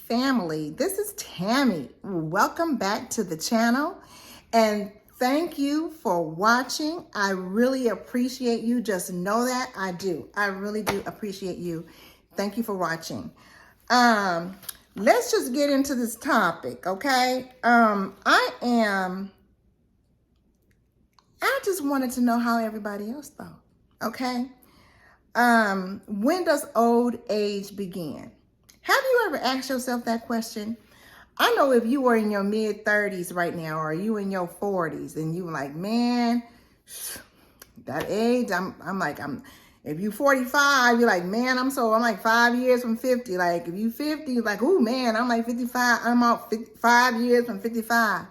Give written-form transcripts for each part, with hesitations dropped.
family. This is Tammy. Welcome back to the channel and thank you for watching. I really appreciate you. Just know that I do. I really do appreciate you. Thank you for watching. Let's just get into this topic, okay? I just wanted to know how everybody else thought, okay? When does old age begin? Have you ever asked yourself that question? I know if you were in your mid 30s right now, or you in your 40s, and you were like, man, that age, if you 45, you're like, man, I'm like 5 years from 50. Like if you 50, you're like, oh man, I'm like 55. I'm out 5 years from 55.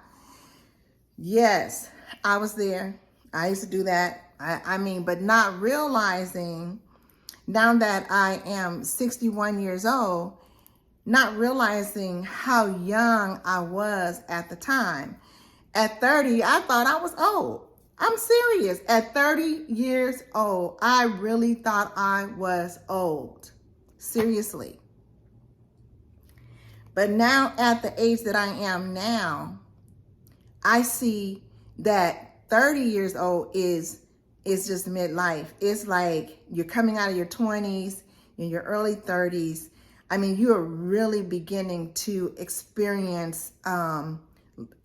Yes, I was there. I used to do that. But not realizing now that I am 61 years old, not realizing how young I was at the time. At 30, I thought I was old. I'm serious. At 30 years old, I really thought I was old. Seriously. But now at the age that I am now, I see that 30 years old is just midlife. It's like you're coming out of your 20s, in your early 30s. You are really beginning to experience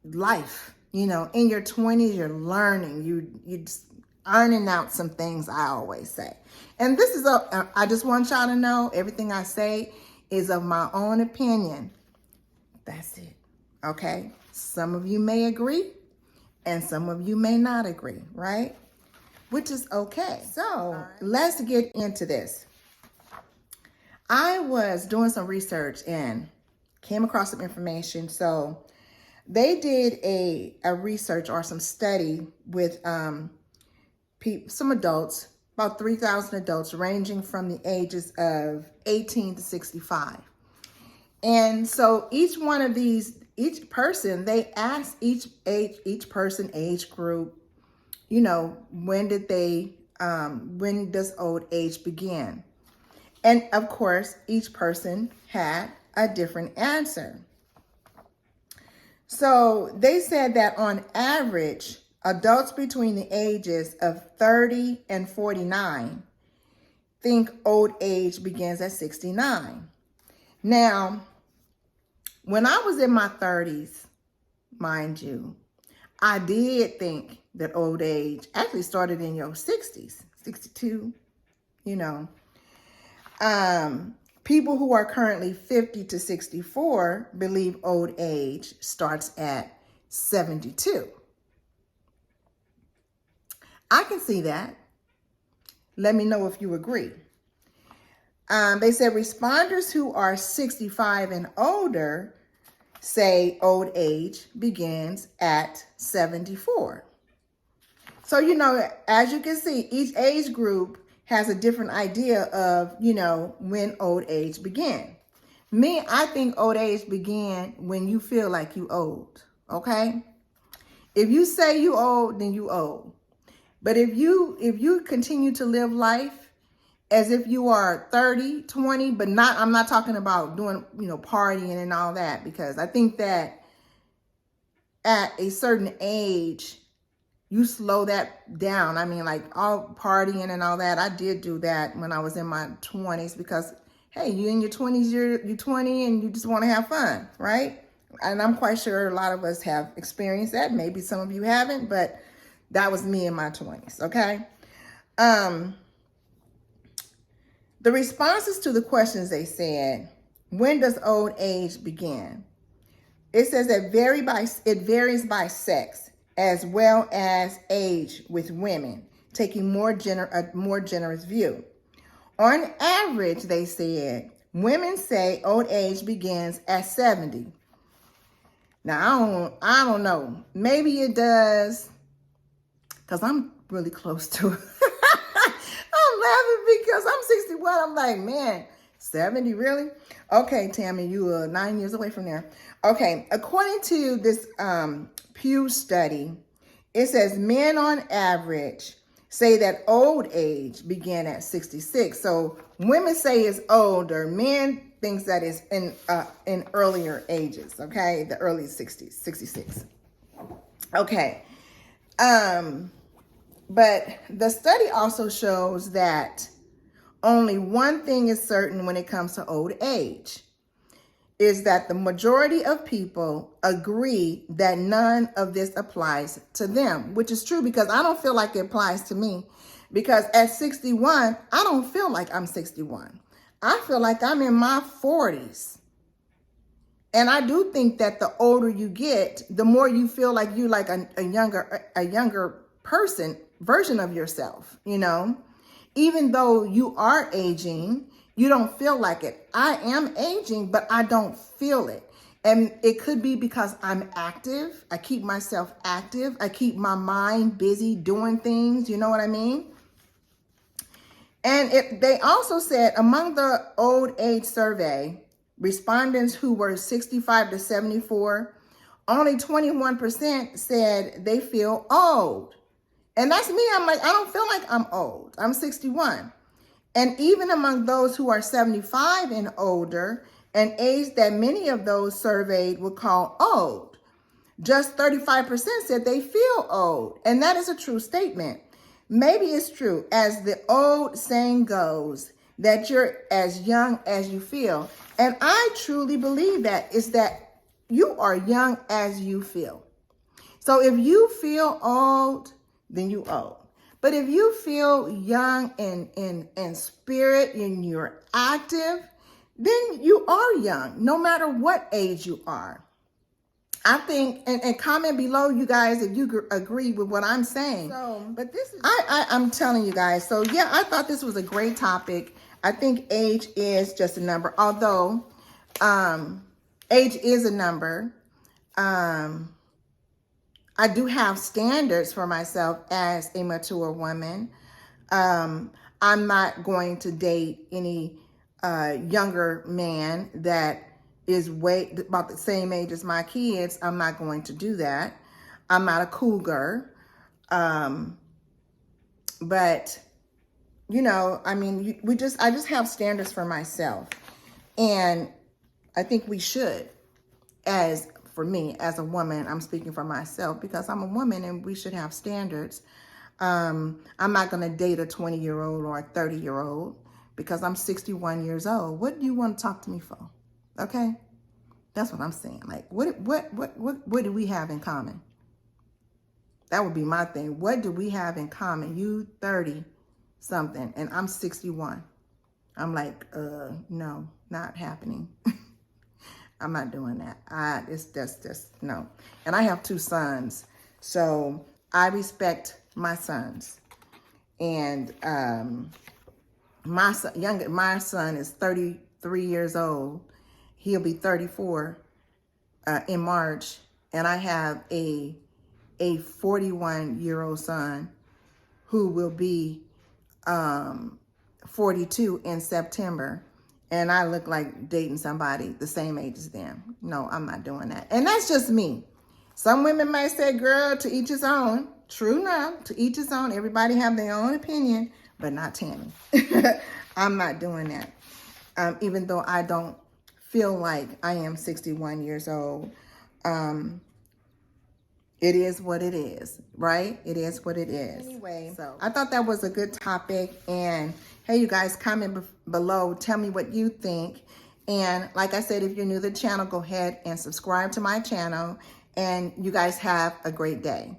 life. In your 20s, you're learning. You're just ironing out some things, I always say. And this is I just want y'all to know, everything I say is of my own opinion. That's it. Okay? Some of you may agree, and some of you may not agree, right? Which is okay. So let's get into this. I was doing some research and came across some information. So they did a research or some study with some adults, about 3,000 adults ranging from the ages of 18 to 65. And so each person, they asked each person age group, when does old age begin? And of course, each person had a different answer. So they said that on average, adults between the ages of 30 and 49 think old age begins at 69. Now, when I was in my 30s, mind you, I did think that old age actually started in your 60s, 62, People who are currently 50 to 64 believe old age starts at 72. I can see that. Let me know if you agree. They said responders who are 65 and older say old age begins at 74. So, as you can see, each age group has a different idea of, when old age began. Me, I think old age began when you feel like you old, okay? If you say you old, then you old. But if you continue to live life as if you are 30, 20, but I'm not talking about doing, partying and all that, because I think that at a certain age, you slow that down. Like all partying and all that. I did do that when I was in my 20s because, hey, you in your 20s, you're 20 and you just want to have fun, right? And I'm quite sure a lot of us have experienced that. Maybe some of you haven't, but that was me in my 20s, okay? The responses to the questions, they said, when does old age begin? It says that it varies by sex, as well as age, with women taking a more generous view. On average, they said, women say old age begins at 70. Now, I don't know. Maybe it does, because I'm really close to it. I'm laughing because I'm 61. I'm like, man, 70, really? Okay, Tammy, you are 9 years away from there. Okay, according to this Pew study, it says men on average say that old age began at 66. So women say it's older. Men thinks that is in earlier ages, okay? The early 60s, 66. Okay. But the study also shows that only one thing is certain when it comes to old age, is that the majority of people agree that none of this applies to them, which is true because I don't feel like it applies to me. Because at 61, I don't feel like I'm 61. I feel like I'm in my 40s. And I do think that the older you get, the more you feel like you like a younger person, version of yourself, you know? Even though you are aging, you don't feel like it. I am aging, but I don't feel it. And it could be because I'm active. I keep myself active. I keep my mind busy doing things. You know what I mean? And they also said among the old age survey, respondents who were 65 to 74, only 21% said they feel old. And that's me. I'm like, I don't feel like I'm old. I'm 61. And even among those who are 75 and older, an age that many of those surveyed would call old, just 35% said they feel old. And that is a true statement. Maybe it's true, as the old saying goes, that you're as young as you feel. And I truly believe that is that you are young as you feel. So if you feel old, then you old. But if you feel young in spirit and you're active, then you are young, no matter what age you are. I think, and comment below, you guys, if you agree with what I'm saying. So, but this is, I'm telling you guys. So yeah, I thought this was a great topic. I think age is just a number, although age is a number. I do have standards for myself as a mature woman. I'm not going to date any younger man that is about the same age as my kids. I'm not going to do that. I'm not a cougar. But, you know, I mean, I just have standards for myself. And I think we should, for me, as a woman, I'm speaking for myself because I'm a woman and we should have standards. I'm not going to date a 20-year-old or a 30-year-old because I'm 61 years old. What do you want to talk to me for? Okay? That's what I'm saying. Like, what do we have in common? That would be my thing. What do we have in common? You 30 something and I'm 61. I'm like, no, not happening. I'm not doing that. It's just no. And I have 2 sons, so I respect my sons. And my son is 33 years old. He'll be 34 in March, and I have a 41-year-old son who will be 42 in September. And I look like dating somebody the same age as them. No, I'm not doing that. And that's just me. Some women might say, girl, to each his own. True enough, to each his own. Everybody have their own opinion, but not Tammy. I'm not doing that. Even though I don't feel like I am 61 years old. It is what it is, right? It is what it is. Anyway, so I thought that was a good topic. And hey, you guys, comment below. Tell me what you think. And like I said, if you're new to the channel, go ahead and subscribe to my channel. And you guys have a great day.